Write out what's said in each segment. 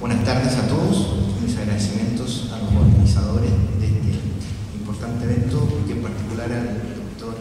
Buenas tardes a todos, mis agradecimientos a los organizadores de este importante evento y en particular al doctor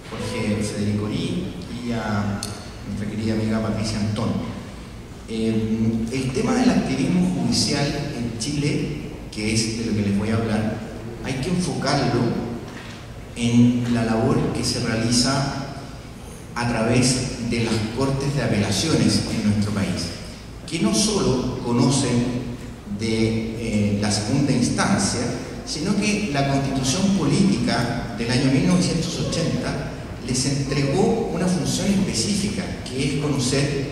Jorge Federico Ori y a nuestra querida amiga Patricia Antón. El tema del activismo judicial en Chile, que es de lo que les voy a hablar, hay que enfocarlo en la labor que se realiza a través de las cortes de apelaciones en nuestro país, que no solo conocen de la segunda instancia, sino que la Constitución Política del año 1980 les entregó una función específica, que es conocer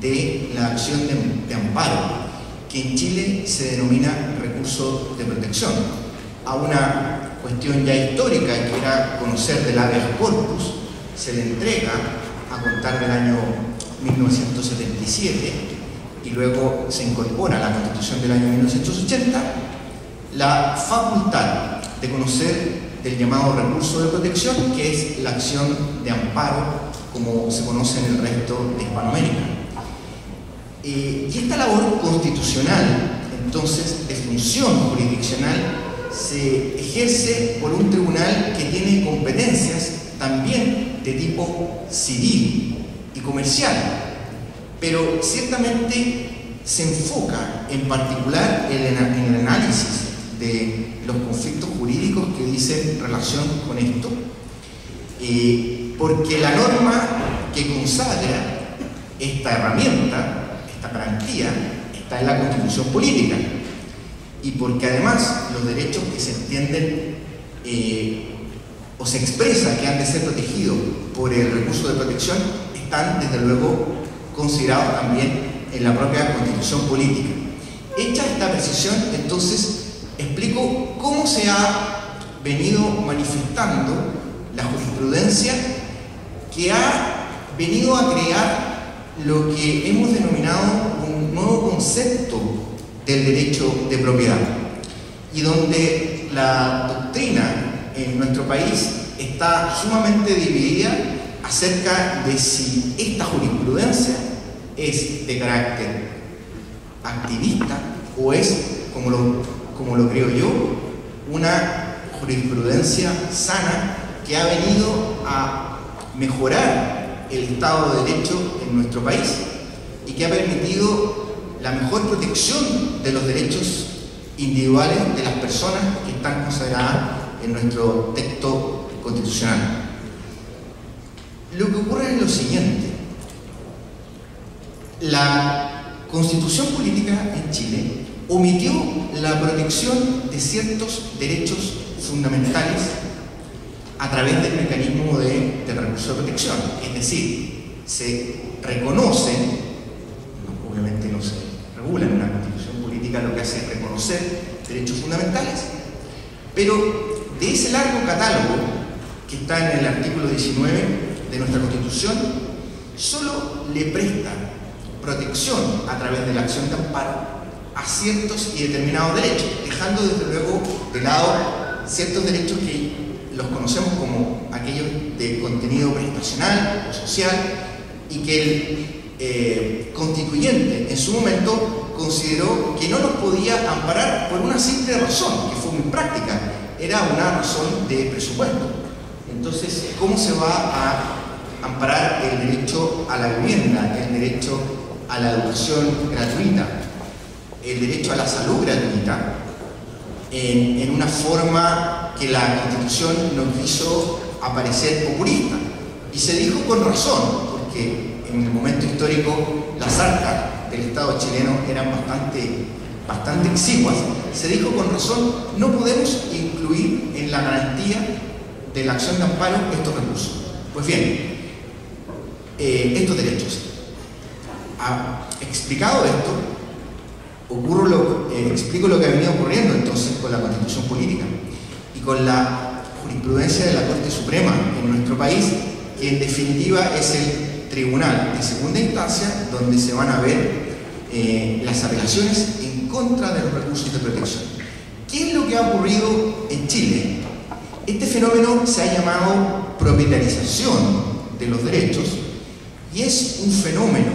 de la acción de amparo, que en Chile se denomina recurso de protección, a una cuestión ya histórica, que era conocer del habeas corpus. Se le entrega a contar del año 1977 y luego se incorpora a la Constitución del año 1980 la facultad de conocer del llamado recurso de protección, que es la acción de amparo como se conoce en el resto de Hispanoamérica. Y esta labor constitucional, entonces, de función jurisdiccional, se ejerce por un tribunal que tiene competencias también de tipo civil y comercial, pero ciertamente se enfoca en particular en el análisis de los conflictos jurídicos que dicen relación con esto, porque la norma que consagra esta herramienta, esta garantía, está en la Constitución Política, y porque además los derechos que se entienden o se expresa que han de ser protegidos por el recurso de protección están desde luego considerados también en la propia Constitución Política. Hecha esta precisión, entonces explico cómo se ha venido manifestando la jurisprudencia que ha venido a crear lo que hemos denominado un nuevo concepto del derecho de propiedad, y donde la doctrina en nuestro país está sumamente dividida acerca de si esta jurisprudencia es de carácter activista o es, como lo creo yo, una jurisprudencia sana que ha venido a mejorar el Estado de Derecho en nuestro país y que ha permitido la mejor protección de los derechos individuales de las personas que están consagradas en nuestro texto constitucional. Lo que ocurre es lo siguiente: la Constitución Política en Chile omitió la protección de ciertos derechos fundamentales a través del mecanismo del recurso de protección. Es decir, se reconocen, obviamente no se regula en una Constitución Política, lo que hace es reconocer derechos fundamentales, pero de ese largo catálogo que está en el artículo 19 de nuestra Constitución, solo le presta protección a través de la acción de amparo a ciertos y determinados derechos, dejando desde luego de lado ciertos derechos que los conocemos como aquellos de contenido prestacional o social, y que el constituyente en su momento consideró que no los podía amparar por una simple razón, que fue muy práctica: era una razón de presupuesto. Entonces, ¿cómo se va a amparar el derecho a la vivienda, el derecho a la educación gratuita, el derecho a la salud gratuita, en una forma que la Constitución no quiso aparecer populista? Y se dijo con razón, porque en el momento histórico las arcas del Estado chileno eran bastante exiguas. Se dijo con razón: no podemos incluir en la garantía de la acción de amparo estos recursos. Pues bien, estos derechos. Explicado esto, explico lo que ha venido ocurriendo entonces con la Constitución Política y con la jurisprudencia de la Corte Suprema en nuestro país, que en definitiva es el tribunal de segunda instancia donde se van a ver las apelaciones en contra de los recursos de protección. ¿Qué es lo que ha ocurrido en Chile? Este fenómeno se ha llamado propietarización de los derechos, y es un fenómeno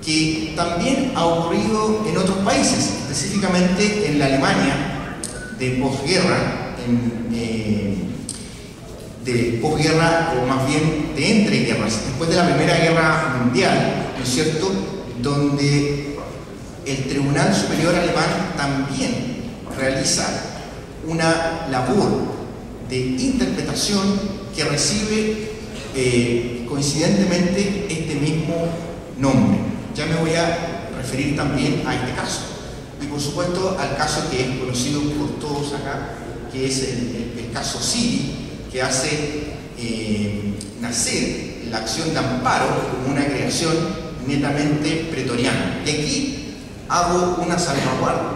que también ha ocurrido en otros países, específicamente en la Alemania de posguerra, o más bien de entreguerras, después de la Primera Guerra Mundial, ¿no es cierto?, donde el Tribunal Superior Alemán también realiza una labor de interpretación que recibe coincidentemente este mismo nombre. Ya me voy a referir también a este caso y por supuesto al caso que es conocido por todos acá, que es el caso Siri, que hace nacer la acción de amparo como una creación netamente pretoriana. Y aquí hago una salvaguarda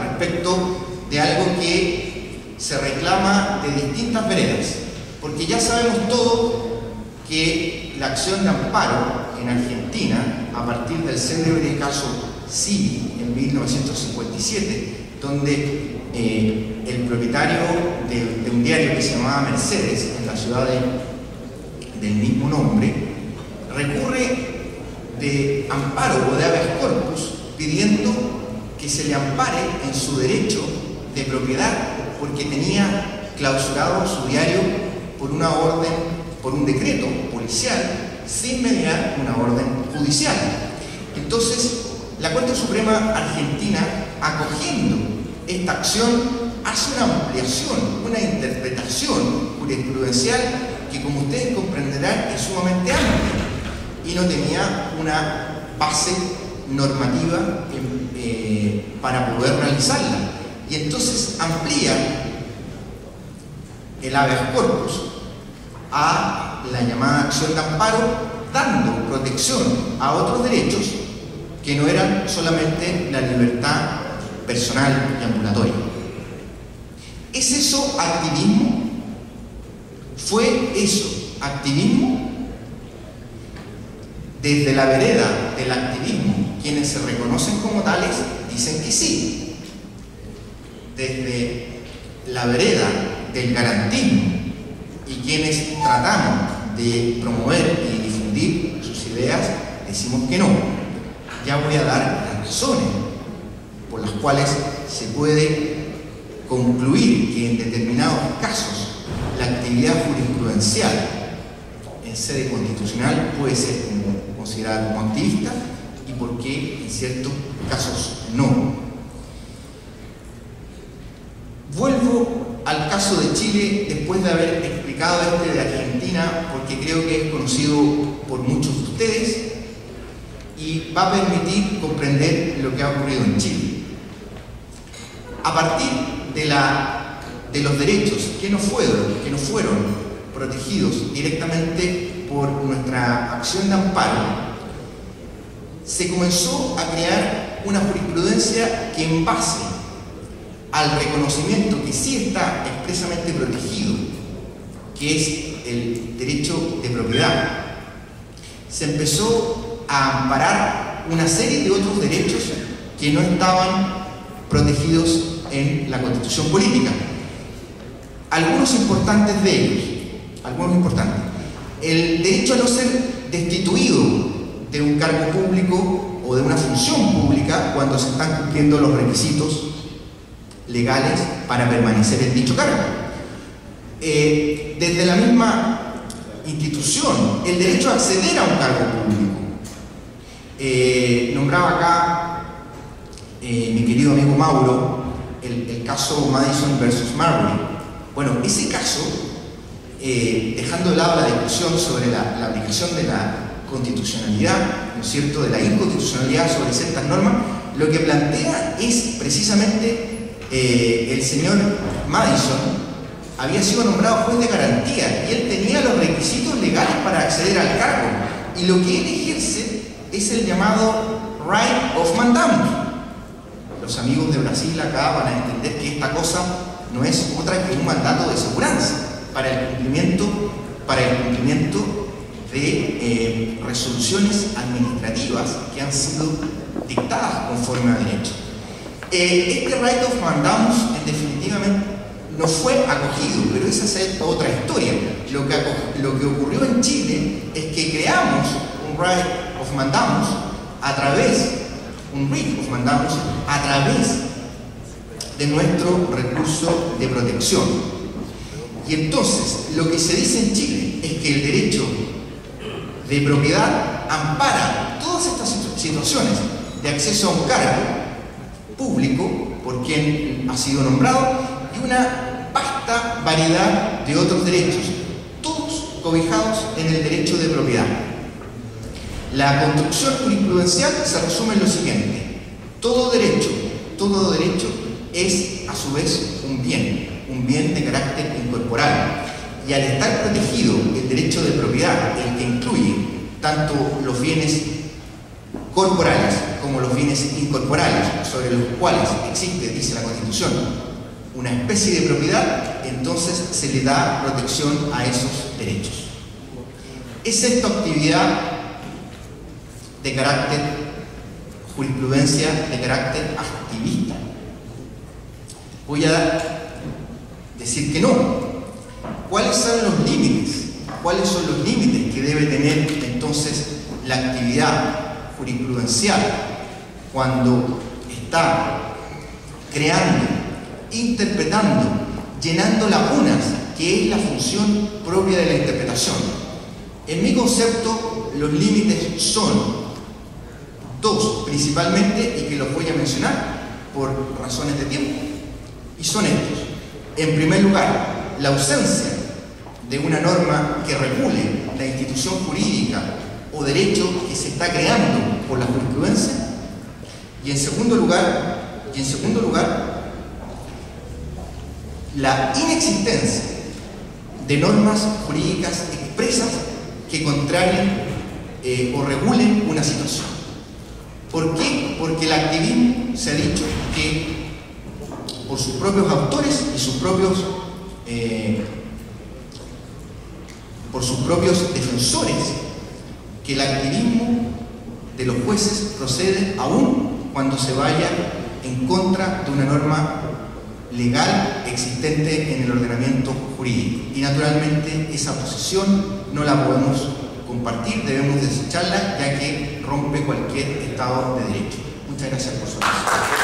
respecto de algo que se reclama de distintas veredas, porque ya sabemos todos que la acción de amparo en Argentina, a partir del célebre caso Siri en 1957, donde el propietario de un diario que se llamaba Mercedes, en la ciudad del mismo nombre, recurre de amparo o de habeas corpus pidiendo que se le ampare en su derecho de propiedad porque tenía clausurado su diario por una orden, por un decreto policial sin mediar una orden judicial. Entonces, la Corte Suprema Argentina, acogiendo esta acción, hace una ampliación, una interpretación jurisprudencial que, como ustedes comprenderán, es sumamente amplia y no tenía una base normativa para poder realizarla. Y entonces amplía el habeas corpus a la llamada acción de amparo, dando protección a otros derechos que no eran solamente la libertad personal y ambulatoria. ¿Es eso activismo? ¿Fue eso activismo? Desde la vereda del activismo, quienes se reconocen como tales dicen que sí. Desde la vereda del garantismo y quienes tratamos de promover y difundir sus ideas decimos que no. Ya voy a dar las razones por las cuales se puede concluir que en determinados casos la actividad jurisprudencial en sede constitucional puede ser considerada como activista y por qué en ciertos casos no. Vuelvo al caso de Chile después de haber explicado este de Argentina, porque creo que es conocido por muchos de ustedes y va a permitir comprender lo que ha ocurrido en Chile. A partir de los derechos que no fueron protegidos directamente por nuestra acción de amparo, se comenzó a crear una jurisprudencia que, en base al reconocimiento que sí está expresamente protegido, que es el derecho de propiedad, se empezó a amparar una serie de otros derechos que no estaban protegidos en la Constitución política. Algunos importantes de ellos, el derecho a no ser destituido de un cargo público o de una función pública cuando se están cumpliendo los requisitos legales para permanecer en dicho cargo. Desde la misma institución, el derecho a acceder a un cargo público. Nombraba acá mi querido amigo Mauro el caso Madison versus Marbury. Bueno, ese caso, dejando de lado la discusión sobre la aplicación de la constitucionalidad, ¿no es cierto?, de la inconstitucionalidad sobre ciertas normas, lo que plantea es precisamente el señor Madison había sido nombrado juez de garantía y él tenía los requisitos legales para acceder al cargo, y lo que él ejerce es el llamado right of mandamus. Los amigos de Brasil acá van a entender que esta cosa no es otra que un mandato de seguranza para el cumplimiento de resoluciones administrativas que han sido dictadas conforme a derecho. Este right of mandamus, definitivamente, no fue acogido, pero esa es otra historia. Lo que ocurrió en Chile es que creamos un right of of mandamus a través, un writ of mandamus a través de nuestro recurso de protección. Y entonces, lo que se dice en Chile es que el derecho de propiedad ampara todas estas situaciones de acceso a un cargo público por quien ha sido nombrado y una vasta variedad de otros derechos, todos cobijados en el derecho de propiedad. La construcción jurisprudencial se resume en lo siguiente: todo derecho es a su vez un bien de carácter incorporal, y al estar protegido el derecho de propiedad, el que incluye tanto los bienes corporales como los bienes incorporales, sobre los cuales existe, dice la Constitución, una especie de propiedad, entonces se le da protección a esos derechos. ¿Es esta actividad de carácter, jurisprudencia de carácter activista? Voy a decir que no. ¿Cuáles son los límites? ¿Cuáles son los límites que debe tener entonces la actividad jurisprudencial cuando está creando, interpretando, llenando lagunas, que es la función propia de la interpretación? En mi concepto, los límites son dos principalmente, y que los voy a mencionar por razones de tiempo, y son estos. En primer lugar, la ausencia de una norma que regule la institución jurídica o derecho que se está creando por la jurisprudencia. Y en segundo lugar, la inexistencia de normas jurídicas expresas que contrarien o regulen una situación. ¿Por qué? Porque el activismo se ha dicho que por sus propios autores y por sus propios defensores, que el activismo de los jueces procede aún cuando se vaya en contra de una norma legal existente en el ordenamiento jurídico. Y naturalmente esa posición no la podemos compartir, debemos desecharla, ya que rompe cualquier Estado de Derecho. Muchas gracias por su atención.